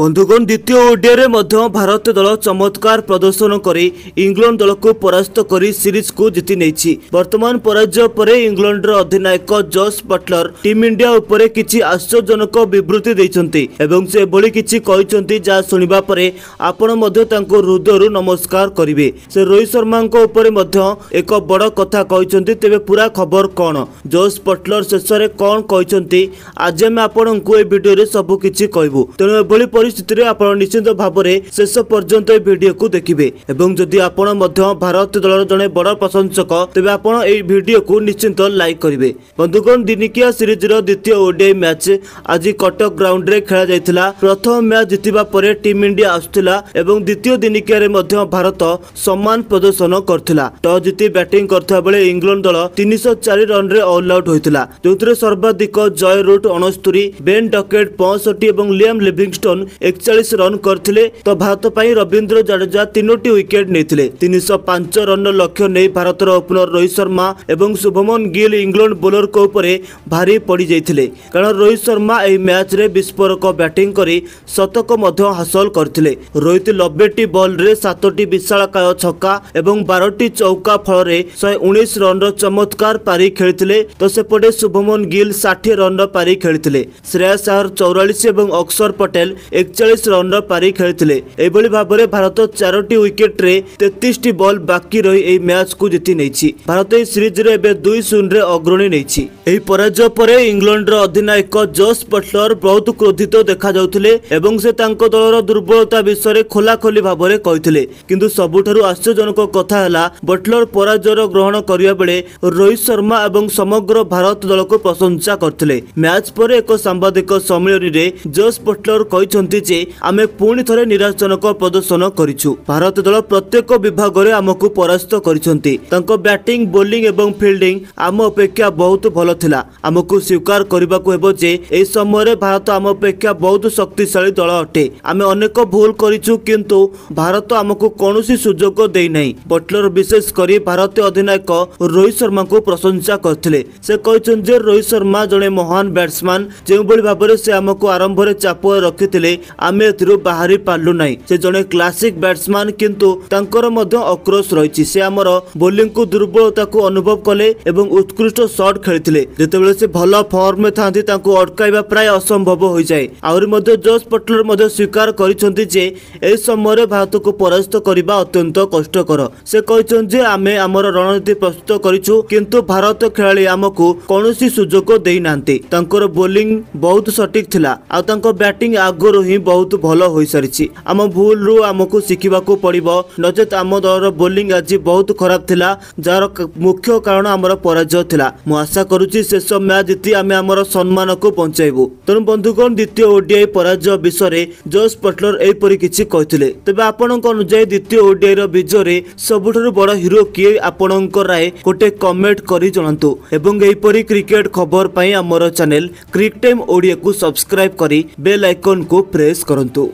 बंधुगण द्वितीय ओडीआई भारत दल चमत्कार प्रदर्शन कर इंग्लैंड दल को परास्त कर सीरीज को जीति नहीं। वर्तमान पराजय पर इंग्लैंड अधिनायक जॉस बटलर टीम इंडिया उपर किछि आश्चर्यजनक विवृत्ति देइछन्ति एवं से एभली किछि कहिछन्ति जा सुनिबा परे आपण मध्य तांको हृदयरु नमस्कार करिवे। से रोहित शर्मा को ऊपर मध्य एक बड़ कथा कहिछन्ति। तेबे पूरा खबर कोन, जॉस बटलर शेष रे कोन कहिछन्ति, आज हम आपनकु ए वीडियो रे सब किछि कहबो। तेणु एभली परिस्थिति रे आपण निश्चित भाव में शेष पर्यंत ए वीडियो को देखिए। एवं जदि आपण मध्य भारत दल जड़े बड़ प्रशंसक तेबे आपण ए वीडियो को निश्चित लाइक करिवे। बंधुगण दिनिकिया सीरीज रो द्वितीय ओडीआई मैच आज कटक ग्राउंड रे खेला जायतिला। प्रथम मैच जितिबा परे टीम इंडिया आसुतिला एवं द्वितीय दिनिकिया रे मध्य भारत समान प्रदर्शन करथिला। टॉस जीति बैटिंग करथिबा बेले इंग्लैंड दल 304 रन रे ऑल आउट होइतिला, जोंतरे सर्वाधिक जय रूट 69, बेन डकेट 65 एवं लियाम लिविंगस्टोन 41 रन करथिले। तो भारत पई रविंद्र जडेजा 3टी विकेट नेथिले। 305 रन लक्ष्य नै भारतर ओपनर रोहित शर्मा एवं शुभमन गिल इंग्लैंड बोलर को ऊपर भारी पड़ी जाइथिले, कारण रोहित शर्मा एही मैच रे विस्फोरक बैटिंग करी शतक मध्य हासिल करथिले। रोहित 90टी बॉल रे 7टी विशालकाय छक्का एवं 12टी चौका फल रे 119 रन रो चमत्कार पारी खेलिथिले। तो सेपटे शुभमन गिल 60 रन रो पारी खेलिथिले। श्रेयस अय्यर 44 एवं अक्षर पटेल 41 रन रो पारी खेलिथिले। एभली भाबरे भारत 4टी विकेट रे 33टी बॉल बाकी रही एही मैच को जीति नैछि। भारत एही सीरीज रे एबे 2-0 रे अग्रणी नैछि। एही पराजय परे इंग्लैंड रो अधिनायक जॉस बटलर बहुत क्रोधित देखा जाउथिले एवं से तांको दलर दुर्बलता विषय खोलाखोली भाबरे कहिथिले। किंतु सबुठारु आश्चर्यजनक कथा हला, बटलर पराजय ग्रहण करिया बेले रोहित शर्मा एवं समग्र भारत दल को प्रशंसा करथिले। मैच पर एक सांबादिक सम्मेलन रे जॉस बटलर कहिसंति जे आमे पुणी थरे निराशजनक प्रदर्शन करिछु। भारत दल प्रत्येक विभाग रे आमको परास्त करिसंति। तांको बैटिंग, बॉलिंग एवं फील्डिंग आम अपेक्षा बहुत भल थिला। आमको स्वीकार करबाको हेबो जे ए समय रे भारत आम अपेक्षा बहुत शक्तिशाली दल अटे। आमे अनेक भूल करिछु, किंतु भारत आमको कोनोसी सुजोग देई नै। बटलर विशेष करी भारतीय अधिनायक रोहित शर्मा को प्रशंसा करथिले। से कहिसं जे रोहित शर्मा जने महान बैट्समैन, जेउ बळी भाबरे से आमको आरंभ रे चाप रखिथिले आमे एथिरु बाहरी पालु नै। से जने क्लासिक बैट्समैन, किंतु तांकर मध्य आक्रोश रहिछि। से हमर बॉलिंग को दुर्बलता को अनुभव कले एवं उत्कृष्ट शॉट खेलिथिले। जेतेबेले से भल फॉर्म में थांती तांको अटकाइबा प्राय असंभव होई जाय। आउरी मध्य जॉस बटलर मध्य स्वीकार करिसंति जे ए समय रे भारत को परास्त करिबा अत्यंत कष्टकर। से कहिसं जे आमे हमर रणनीति प्रस्तुत करिछु, किंतु भारत खेलाड़ी आमको कोनोसी सुजोग देई नांती। तांकर बॉलिंग बहुत सटीक थिला आ तांको बैटिंग आगरो ही बहुत भल होई सारिछि। आम भूल रु आमको शिखिबाको पड़िबो, नचेत आम दलर बॉलिंग आज बहुत खराब थिला, जार मुख्य कारण आमर पराजय थिला। मु आशा करूछि शेष मैच जीति आमे आमर सम्मान को पहुंचाइबो। तेणु बंधुगण द्वितीय ओडीआई पराजय विषय जॉस बटलर एपरि किछि कहिथिले। तेबे आपनक अनुसार द्वितीय ओडीआई रो विजय रे सबुठारु बड़ हीरो किए, आपनक राय गोटे कमेंट करी जणांतु। एवं एपरि क्रिकेट खबर पई हमर चैनल क्रिक टाइम ओडिया को सब्सक्राइब करी बेल आइकन को प्रेस करंतु।